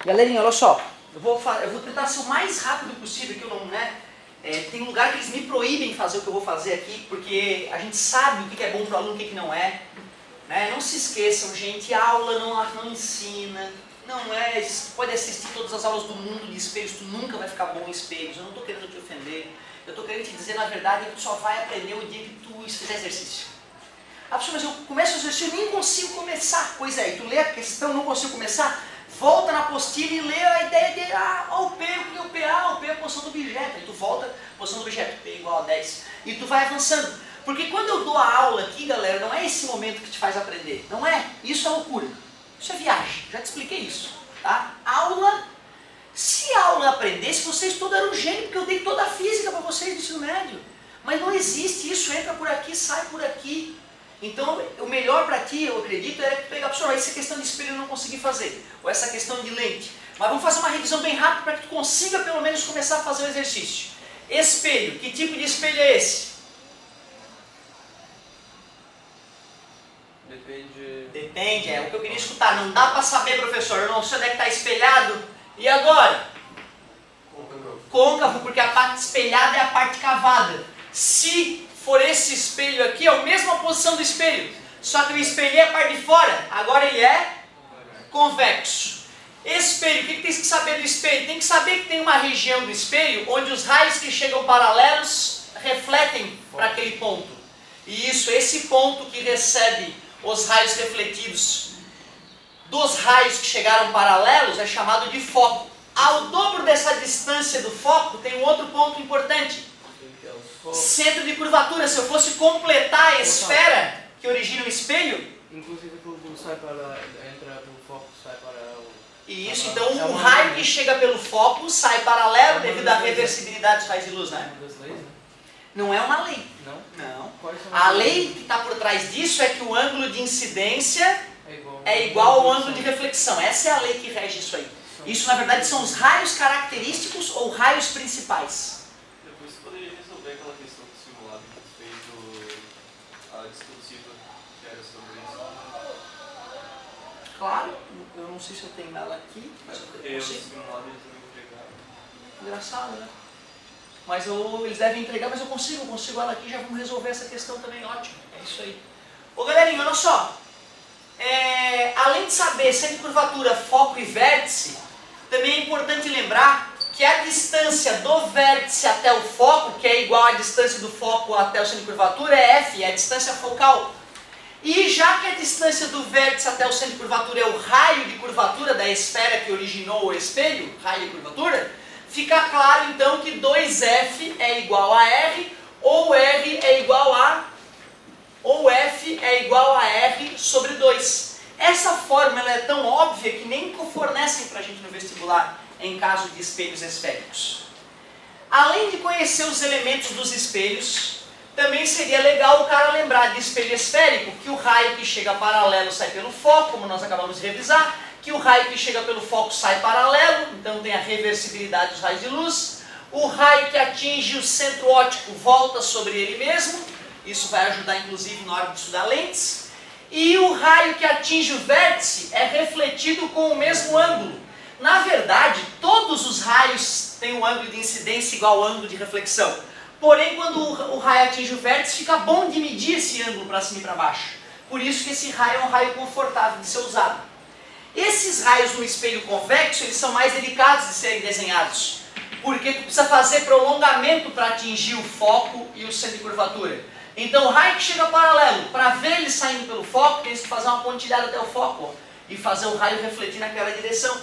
Galerinha, olha só. Eu vou tentar ser o mais rápido possível, que eu não, né? Tem lugar que eles me proíbem fazer o que eu vou fazer aqui, porque a gente sabe o que é bom para o aluno e o que não é. Né? Não se esqueçam, gente, aula não ensina. Não é, você pode assistir todas as aulas do mundo de espelhos, tu nunca vai ficar bom em espelhos. Eu não estou querendo te ofender. Eu estou querendo te dizer, na verdade, que tu só vai aprender o dia que tu fizer exercício. Ah, professor, mas eu começo o exercício e nem consigo começar. Pois é, e tu lê a questão, não consigo começar, volta na apostila e lê a ideia de, o P, o que é o PA? O P é a posição do objeto. Aí tu volta, posição do objeto, P igual a 10. E tu vai avançando. Porque quando eu dou a aula aqui, galera, não é esse momento que te faz aprender. Não é. Isso é loucura. Isso é viagem. Já te expliquei isso. Tá? Aula. Se a aula aprendesse, vocês todos eram gênio, porque eu dei toda a física para vocês do ensino médio. Mas não existe isso. Entra por aqui, sai por aqui. Então, o melhor para ti, eu acredito, é pegar, professor, essa questão de espelho eu não consegui fazer. Ou essa questão de lente. Mas vamos fazer uma revisão bem rápida para que tu consiga, pelo menos, começar a fazer o exercício. Espelho. Que tipo de espelho é esse? Depende, é o que eu queria escutar. Não dá para saber, professor, eu não sei onde é que está espelhado. E agora? Côncavo, porque a parte espelhada é a parte cavada. Se for esse espelho aqui, é a mesma posição do espelho, só que eu espelhei a parte de fora, agora ele é convexo. Espelho, o que tem que saber do espelho? Tem que saber que tem uma região do espelho onde os raios que chegam paralelos refletem para aquele ponto. E isso, esse ponto que recebe os raios refletidos dos raios que chegaram paralelos é chamado de foco. Ao dobro dessa distância do foco tem um outro ponto importante. Centro de curvatura. Se eu fosse completar a esfera que origina o espelho, inclusive tudo sai para, entra pelo foco, sai para o... Isso, então o raio que chega pelo foco sai paralelo devido à reversibilidade dos raios de luz, né? Não é uma lei. Não. A lei que está por trás disso é que o ângulo de incidência é igual ao ângulo de reflexão. Essa é a lei que rege isso aí. Isso, na verdade, são os raios característicos ou raios principais. Depois você poderia resolver aquela questão do simulado que fez a discursiva que era sobre isso? Claro, eu não sei se eu tenho ela aqui, mas eu o consigo. simulado eles também entregaram. Engraçado, né? Mas eles devem entregar, mas eu consigo ela aqui, já vamos resolver essa questão também, ótimo. É isso aí. Ô galerinha, olha só. Além de saber centro de curvatura, foco e vértice, também é importante lembrar que a distância do vértice até o foco, que é igual à distância do foco até o centro de curvatura, é F, é a distância focal. E já que a distância do vértice até o centro de curvatura é o raio de curvatura da esfera que originou o espelho, raio de curvatura, fica claro então que 2F é igual a R, ou R é igual a, ou F é igual a R sobre 2. Essa fórmula é tão óbvia que nem fornecem para a gente no vestibular em caso de espelhos esféricos. Além de conhecer os elementos dos espelhos, também seria legal o cara lembrar de espelho esférico, que o raio que chega paralelo sai pelo foco, como nós acabamos de revisar, que o raio que chega pelo foco sai paralelo, então tem a reversibilidade dos raios de luz. O raio que atinge o centro óptico volta sobre ele mesmo, isso vai ajudar inclusive na hora de estudar lentes. E o raio que atinge o vértice é refletido com o mesmo ângulo. Na verdade, todos os raios têm um ângulo de incidência igual ao ângulo de reflexão. Porém, quando o raio atinge o vértice, fica bom de medir esse ângulo para cima e para baixo. Por isso que esse raio é um raio confortável de ser usado. Esses raios no espelho convexo, eles são mais delicados de serem desenhados. Porque tu precisa fazer prolongamento para atingir o foco e o centro de curvatura. Então o raio que chega paralelo, para ver ele saindo pelo foco, tem que fazer uma pontilhada até o foco, ó, e fazer o raio refletir naquela direção.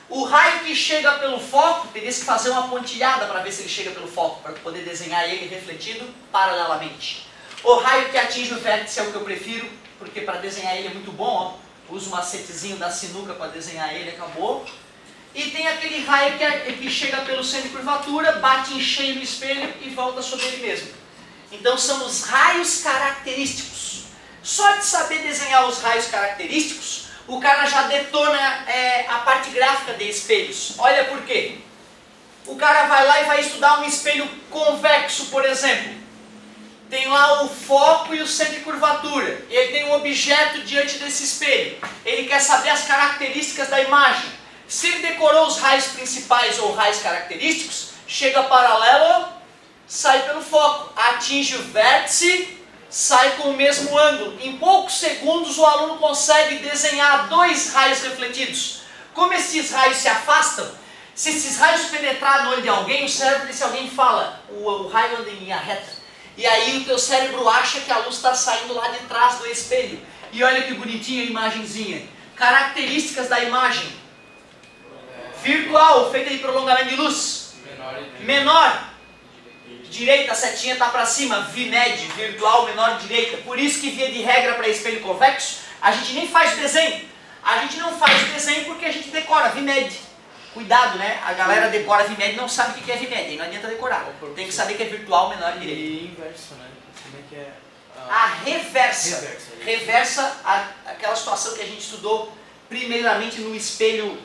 O raio que chega pelo foco, teria que fazer uma pontilhada para ver se ele chega pelo foco, para poder desenhar ele refletido paralelamente. O raio que atinge o vértice é o que eu prefiro, porque para desenhar ele é muito bom, ó. Uso um macetezinho da sinuca para desenhar ele, acabou. E tem aquele raio que chega pelo centro de curvatura, bate em cheio no espelho e volta sobre ele mesmo. Então são os raios característicos. Só de saber desenhar os raios característicos, o cara já detona a parte gráfica de espelhos. Olha por quê. O cara vai lá e vai estudar um espelho convexo, por exemplo. Tem lá o foco e o centro de curvatura. Ele tem um objeto diante desse espelho. Ele quer saber as características da imagem. Se ele decorou os raios principais ou raios característicos, chega paralelo, sai pelo foco, atinge o vértice, sai com o mesmo ângulo. Em poucos segundos o aluno consegue desenhar 2 raios refletidos. Como esses raios se afastam, se esses raios penetrarem no olho de alguém, o cérebro desse alguém fala, o raio anda em linha reta. E aí o teu cérebro acha que a luz está saindo lá de trás do espelho. E olha que bonitinha a imagenzinha. Características da imagem. Virtual, feita de prolongamento de luz. Menor. Direita, a setinha está para cima. VMED, virtual, menor, direita. Por isso que, via de regra, para espelho convexo, a gente nem faz desenho. A gente não faz desenho porque a gente decora VMED. Cuidado, né? A galera decora VMED e não sabe o que é VMED. Aí não adianta decorar. Tem que saber que é virtual, menor e direita. E inverso, né? Como é que é? A reversa. Reversa aquela situação que a gente estudou primeiramente no espelho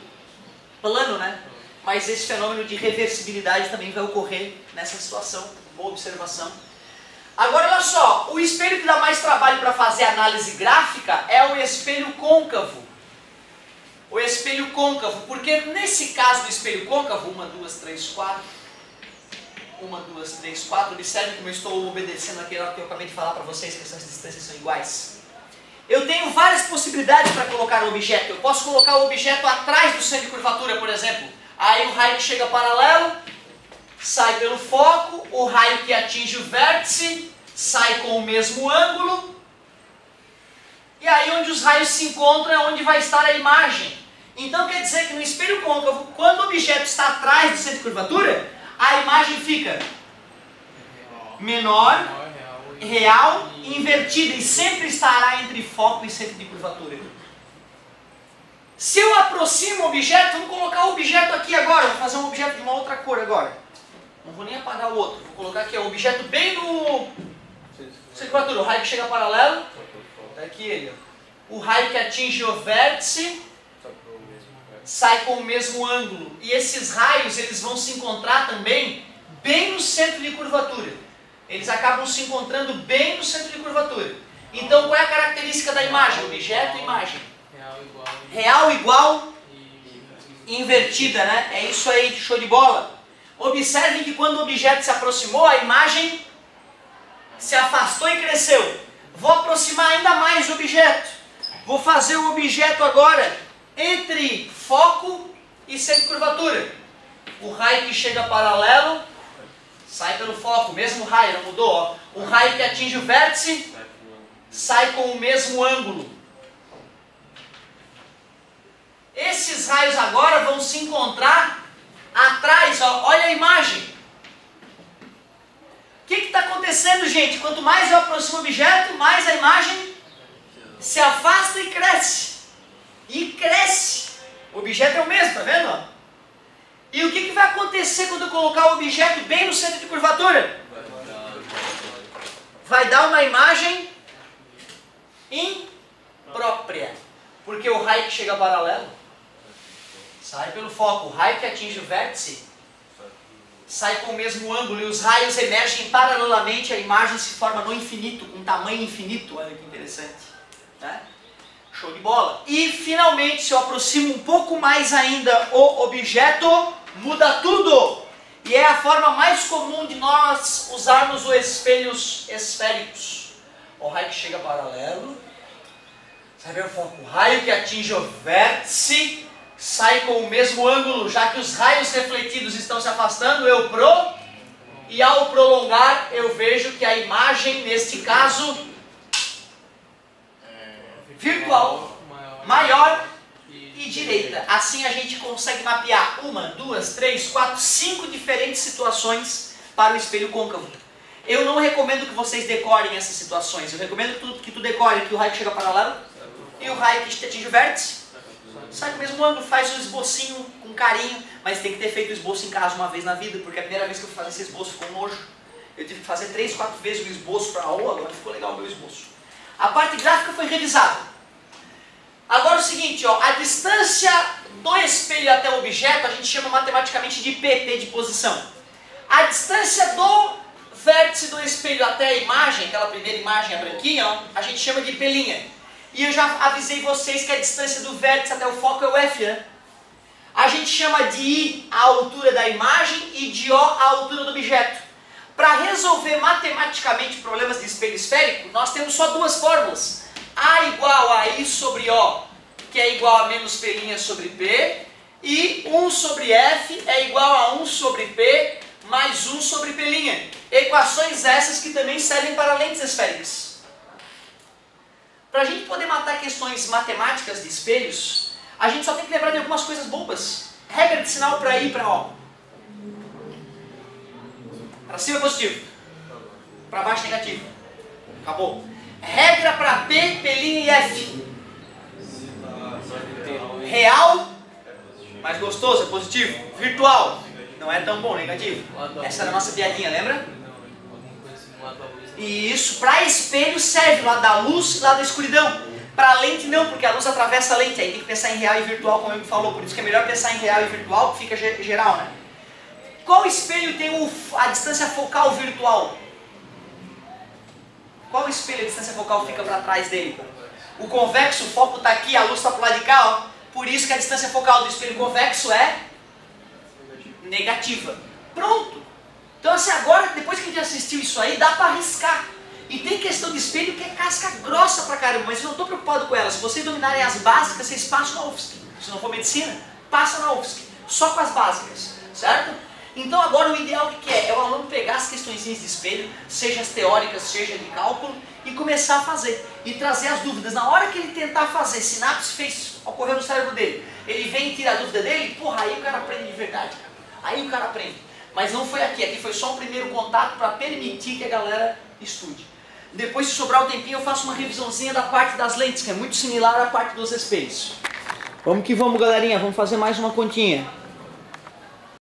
plano, né? Mas esse fenômeno de reversibilidade também vai ocorrer nessa situação. Boa observação. Agora, olha só. O espelho que dá mais trabalho para fazer análise gráfica é o espelho côncavo. O espelho côncavo, porque nesse caso do espelho côncavo, 1, 2, 3, 4, 1, 2, 3, 4, observe como eu estou obedecendo aquilo que eu acabei de falar para vocês, que essas distâncias são iguais. Eu tenho várias possibilidades para colocar o objeto. Eu posso colocar o objeto atrás do centro de curvatura, por exemplo. Aí o raio que chega paralelo, sai pelo foco, o raio que atinge o vértice, sai com o mesmo ângulo. E aí onde os raios se encontram é onde vai estar a imagem. Então quer dizer que no espelho côncavo, quando o objeto está atrás do centro de curvatura, a imagem fica menor, real e invertida, e sempre estará entre foco e centro de curvatura. Se eu aproximo o objeto, vamos colocar o objeto aqui agora, vou fazer um objeto de uma outra cor agora. Não vou nem apagar o outro, vou colocar aqui o objeto bem no centro de curvatura, o raio que chega paralelo, está aqui ele. O raio que atinge o vértice sai com o mesmo ângulo. E esses raios eles vão se encontrar também bem no centro de curvatura. Eles acabam se encontrando bem no centro de curvatura. Então qual é a característica da imagem? Objeto e imagem. Real igual e invertida, né? É isso aí, show de bola. Observem que quando o objeto se aproximou, a imagem se afastou e cresceu. Vou aproximar ainda mais o objeto. Vou fazer o objeto agora entre foco e centro de curvatura. O raio que chega paralelo sai pelo foco, mesmo raio, não mudou. Ó. O raio que atinge o vértice sai com o mesmo ângulo. Esses raios agora vão se encontrar atrás, ó. Olha a imagem. O que está acontecendo, gente? Quanto mais eu aproximo o objeto, mais a imagem se afasta e cresce. E cresce. O objeto é o mesmo, tá vendo? Ó? E o que vai acontecer quando eu colocar o objeto bem no centro de curvatura? Vai dar uma imagem imprópria. Porque o raio que chega paralelo sai pelo foco. O raio que atinge o vértice sai com o mesmo ângulo. E os raios emergem paralelamente. A imagem se forma no infinito, com tamanho infinito. Olha que interessante. Né? Show de bola. E finalmente, se eu aproximo um pouco mais ainda o objeto, muda tudo. E é a forma mais comum de nós usarmos os espelhos esféricos. O raio que chega paralelo, sai pelo foco. O raio que atinge o vértice sai com o mesmo ângulo, já que os raios refletidos estão se afastando, e ao prolongar eu vejo que a imagem, neste caso, virtual, maior e direita. Assim a gente consegue mapear 1, 2, 3, 4, 5 diferentes situações para o espelho côncavo. Eu não recomendo que vocês decorem essas situações. Eu recomendo que tu decore que o raio que chega paralelo e o raio que atinge o vértice sai com o mesmo ângulo, faz um esbocinho com carinho, mas tem que ter feito o esboço em casa uma vez na vida, porque a primeira vez que eu fui fazer esse esboço ficou nojo. Eu tive que fazer 3, 4 vezes o esboço para agora ficou legal o meu esboço. A parte gráfica foi revisada. Agora o seguinte, ó, a distância do espelho até o objeto a gente chama matematicamente de PP de posição. A distância do vértice do espelho até a imagem, aquela primeira imagem, a branquinha, ó, a gente chama de P'. E eu já avisei vocês que a distância do vértice até o foco é o F, né? a gente chama de I a altura da imagem e de O a altura do objeto. Para resolver matematicamente problemas de espelho esférico, nós temos só duas fórmulas. A igual a I sobre O, que é igual a menos P' sobre P, e 1 sobre F é igual a 1 sobre P mais 1 sobre P'. Equações essas que também servem para lentes esféricas. Para a gente poder matar questões matemáticas de espelhos, a gente só tem que lembrar de algumas coisas bobas. Regra de sinal para I e para O. Para cima é positivo, para baixo é negativo. Acabou. Regra para P, P' e F. Real, mais gostoso, é positivo. Virtual, não é tão bom, negativo. Essa era a nossa piadinha, lembra? E isso, para espelho serve lado da luz e lado da escuridão. Para lente não, porque a luz atravessa a lente, aí tem que pensar em real e virtual, como ele falou. Por isso que é melhor pensar em real e virtual, que fica geral, né? Qual espelho tem a distância focal virtual? Qual espelho a distância focal fica para trás dele? O convexo, o foco está aqui, a luz está para o lado de cá, ó. Por isso que a distância focal do espelho convexo é negativa. Pronto! Então assim, agora, depois que a gente assistiu isso aí, dá para arriscar. E tem questão de espelho que é casca grossa pra caramba, mas eu não estou preocupado com ela. Se vocês dominarem as básicas, vocês passam na UFSC. Se não for medicina, passa na UFSC. Só com as básicas, certo? Então agora o ideal o que é? É o aluno pegar as questõezinhas de espelho, seja as teóricas, seja de cálculo, e começar a fazer. E trazer as dúvidas. Na hora que ele tentar fazer, sinapse fez, ocorreu no cérebro dele, ele vem e tira a dúvida dele, porra, aí o cara aprende de verdade, cara. Aí o cara aprende. Mas não foi aqui foi só um primeiro contato para permitir que a galera estude. Depois, se sobrar um tempinho, eu faço uma revisãozinha da parte das lentes, que é muito similar à parte dos espelhos. Vamos que vamos, galerinha, vamos fazer mais uma continha.